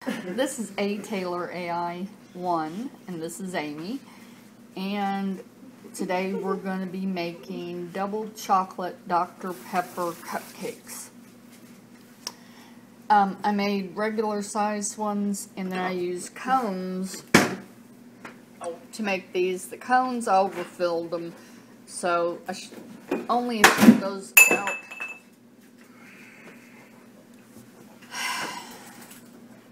This is A Taylor AI1, and this is Amy. And today we're going to be making double chocolate Dr. Pepper cupcakes. I made regular sized ones, and then I used cones to make these. The cones, I overfilled them, so I should only put those out.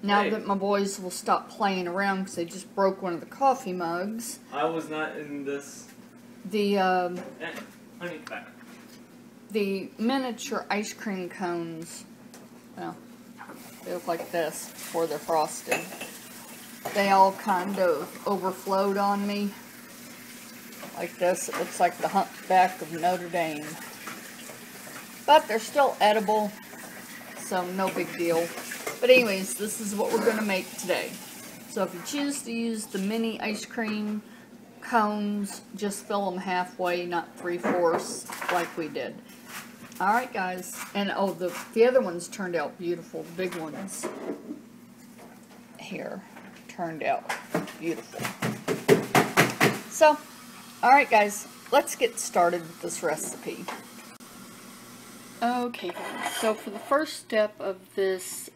Now that my boys will stop playing around because they just broke one of the coffee mugs. I was not in this. The miniature ice cream cones, well, they look like this before they're frosted. They all kind of overflowed on me. Like this. It looks like the Hunchback of Notre Dame. But they're still edible, so no big deal. But anyways, this is what we're going to make today. So if you choose to use the mini ice cream cones, just fill them halfway, not 3/4 like we did. Alright guys, and oh, the other ones turned out beautiful. The big ones here turned out beautiful. So, alright guys, let's get started with this recipe. Okay guys, so for the first step of this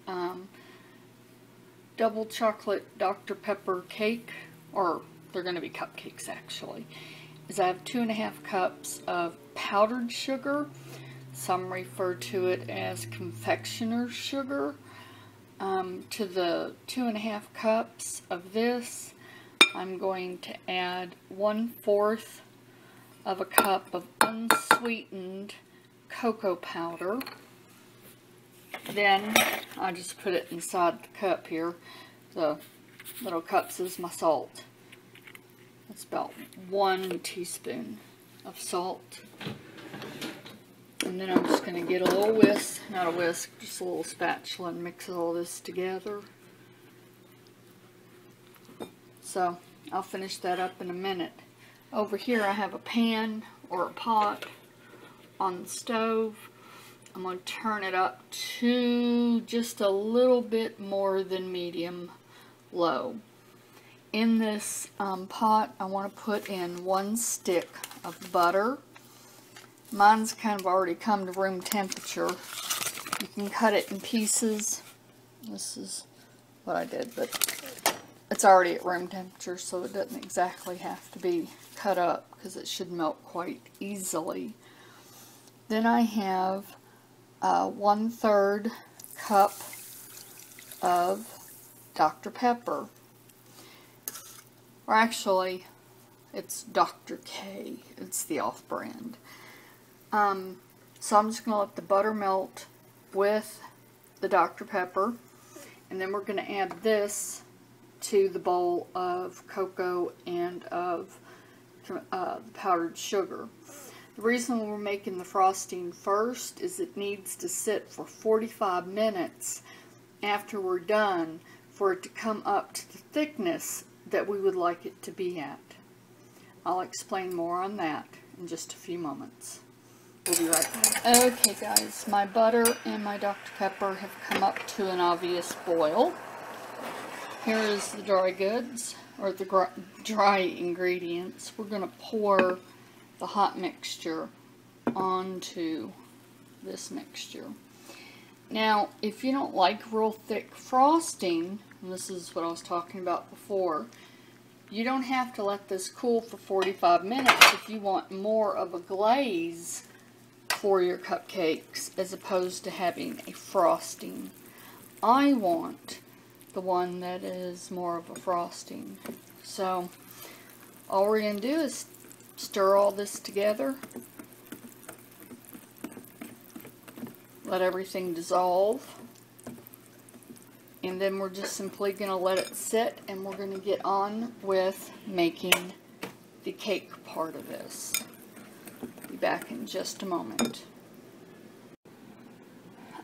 double chocolate Dr. Pepper cake, or they're going to be cupcakes actually, is I have 2½ cups of powdered sugar. Some refer to it as confectioner's sugar. To the 2½ cups of this, I'm going to add 1/4 of a cup of unsweetened cocoa powder. Then I just put it inside the cup here. The little cups is my salt. It's about 1 teaspoon of salt. And then I'm just going to get a little whisk, not a whisk, just a little spatula, and mix all this together. So I'll finish that up in a minute. Over here I have a pan or a pot on the stove. I'm going to turn it up to just a little bit more than medium low. In this pot, I want to put in 1 stick of butter. Mine's kind of already come to room temperature. You can cut it in pieces. This is what I did, but it's already at room temperature, so it doesn't exactly have to be cut up because it should melt quite easily. Then I have 1/3 cup of Dr. Pepper. Or actually, it's Dr. K. It's the off-brand. So I'm just going to let the butter melt with the Dr. Pepper. And then we're going to add this to the bowl of cocoa and of powdered sugar. The reason we're making the frosting first is it needs to sit for 45 minutes after we're done for it to come up to the thickness that we would like it to be at. I'll explain more on that in just a few moments. We'll be right back. Okay guys, my butter and my Dr. Pepper have come up to an obvious boil. Here is the dry goods, or the dry ingredients. We're going to pour the hot mixture onto this mixture. Now, if you don't like real thick frosting, and this is what I was talking about before, you don't have to let this cool for 45 minutes if you want more of a glaze for your cupcakes as opposed to having a frosting. I want the one that is more of a frosting. So all we're going to do is stir all this together, let everything dissolve, and then we're just simply going to let it sit, and we're going to get on with making the cake part of this. Be back in just a moment.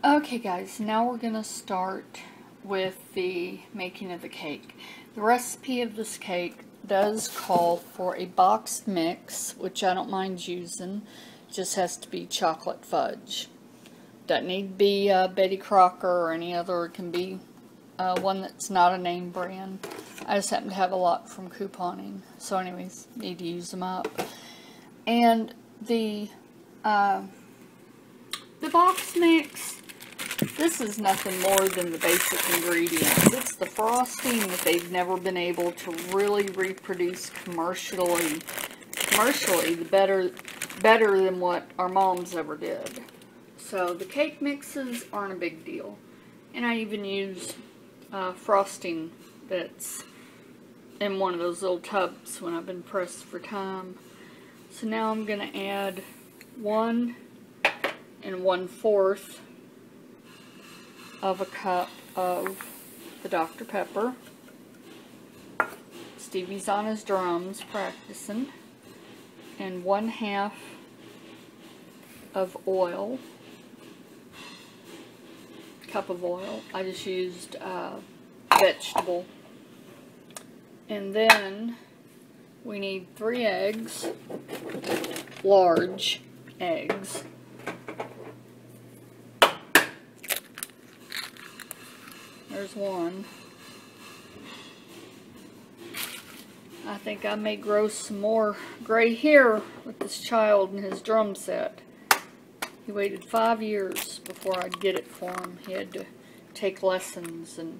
Okay guys, now we're going to start with the making of the cake. The recipe of this cake does call for a boxed mix, which I don't mind using. It just has to be chocolate fudge. Doesn't need to be Betty Crocker or any other. It can be one that's not a name brand. I just happen to have a lot from couponing. So anyways, need to use them up. And the box mix, this is nothing more than the basic ingredients. It's the frosting that they've never been able to really reproduce commercially. The better than what our moms ever did. So the cake mixes aren't a big deal. And I even use frosting that's in one of those little tubs when I've been pressed for time. So now I'm going to add 1 1/4 of a cup of the Dr. Pepper. Stevie's on his drums practicing. And 1/2 of oil. Cup of oil. I just used vegetable. And then we need 3 eggs, large eggs. There's 1. I think I may grow some more gray hair with this child and his drum set. He waited 5 years before I'd get it for him. He had to take lessons and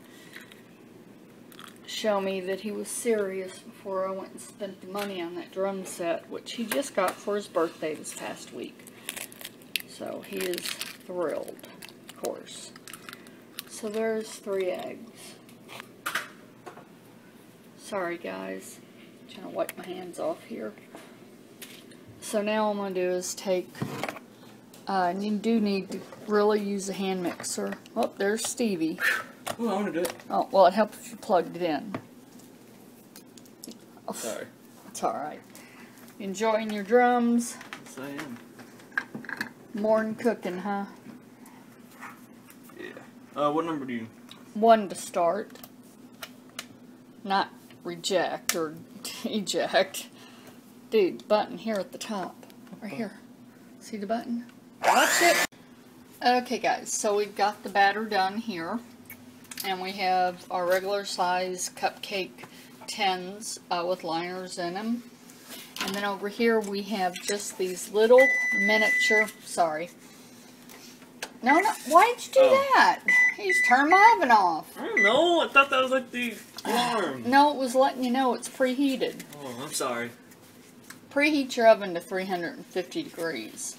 show me that he was serious before I went and spent the money on that drum set, which he just got for his birthday this past week. So he is thrilled, of course. So there's 3 eggs. Sorry guys, I'm trying to wipe my hands off here. So now what I'm going to do is take, you do need to really use a hand mixer. Oh, there's Stevie. Oh, I want to do it. Oh, well, it helps if you plugged it in. Oh, Sorry. it's alright. Enjoying your drums? Yes, I am. More than cooking, huh? Yeah. What number do you? 1 to start. Not reject or eject. Dude, button here at the top. Right here. See the button? Watch it! Okay guys, so we've got the batter done here. And we have our regular size cupcake tins with liners in them. And then over here we have just these little miniature, sorry. No, why'd you do that? You just turned my oven off. I don't know, I thought that was like the alarm. No, it was letting you know it's preheated. Oh, I'm sorry. Preheat your oven to 350 degrees.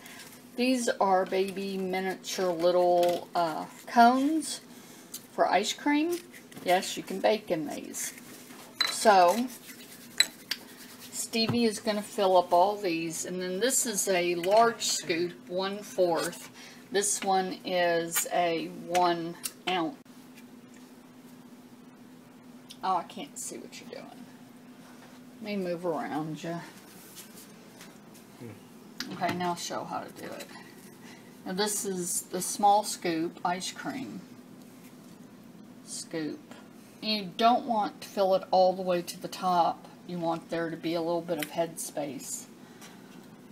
These are baby miniature little cones for ice cream. Yes, you can bake in these. So, Stevie is going to fill up all these. And then this is a large scoop, 1/4. This one is a 1 ounce. Oh, I can't see what you're doing. Let me move around you. Okay, now I'll show how to do it. Now this is the small scoop ice cream scoop. And you don't want to fill it all the way to the top. You want there to be a little bit of head space,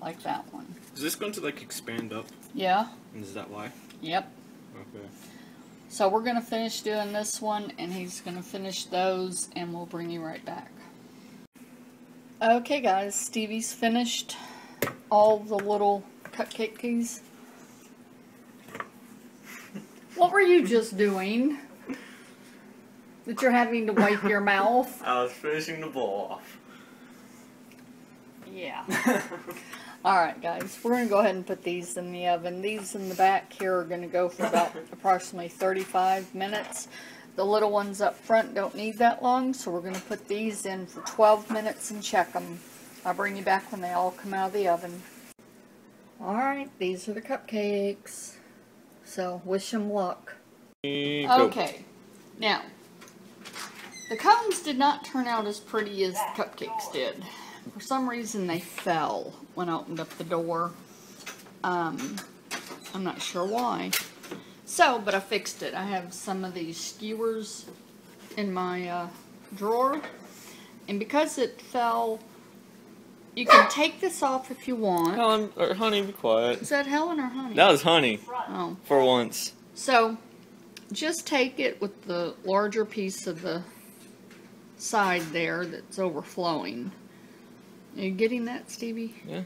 like that one. Is this going to like expand up? Yeah. Is that why? Yep. Okay. So we're going to finish doing this one, and he's going to finish those, and we'll bring you right back. Okay guys, Stevie's finished all the little cupcakes. What were you just doing? That you're having to wipe your mouth? I was finishing the bowl off. Yeah. Alright guys, we're going to go ahead and put these in the oven. These in the back here are going to go for about approximately 35 minutes. The little ones up front don't need that long, so we're going to put these in for 12 minutes and check them. I'll bring you back when they all come out of the oven. Alright, these are the cupcakes. So, wish them luck. Okay, now, the cones did not turn out as pretty as the cupcakes did. For some reason they fell when I opened up the door. I'm not sure why. So, but I fixed it. I have some of these skewers in my drawer. And because it fell, you can take this off if you want. Helen, or honey, be quiet. Is that Helen or Honey? That was honey. Oh. For once. So, just take it with the larger piece of the side there that's overflowing. Are you getting that, Stevie? Yeah.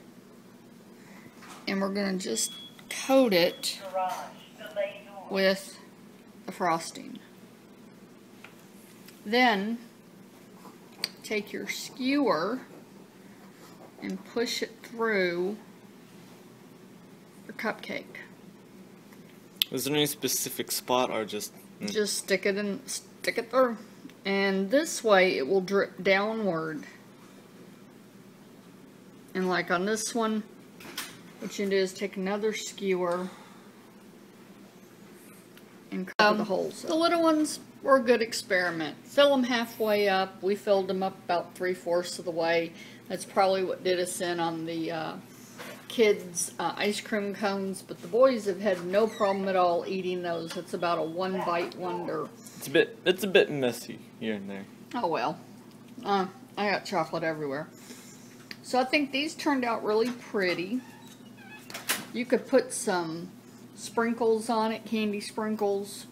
And we're going to just coat it with the frosting. Then take your skewer and push it through your cupcake. Is there any specific spot or just... Just stick it through. And this way it will drip downward. And like on this one, what you do is take another skewer and cover the holes. The little ones were a good experiment. Fill them halfway up. We filled them up about 3/4 of the way. That's probably what did us in on the kids' ice cream cones. But the boys have had no problem at all eating those. It's about a one-bite wonder. It's a bit messy here and there. Oh well. I got chocolate everywhere. So I think these turned out really pretty. You could put some sprinkles on it, candy sprinkles,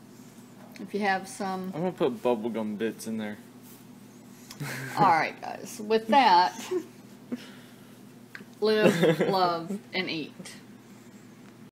if you have some. I'm gonna put bubblegum bits in there. Alright guys, with that, live, love, and eat.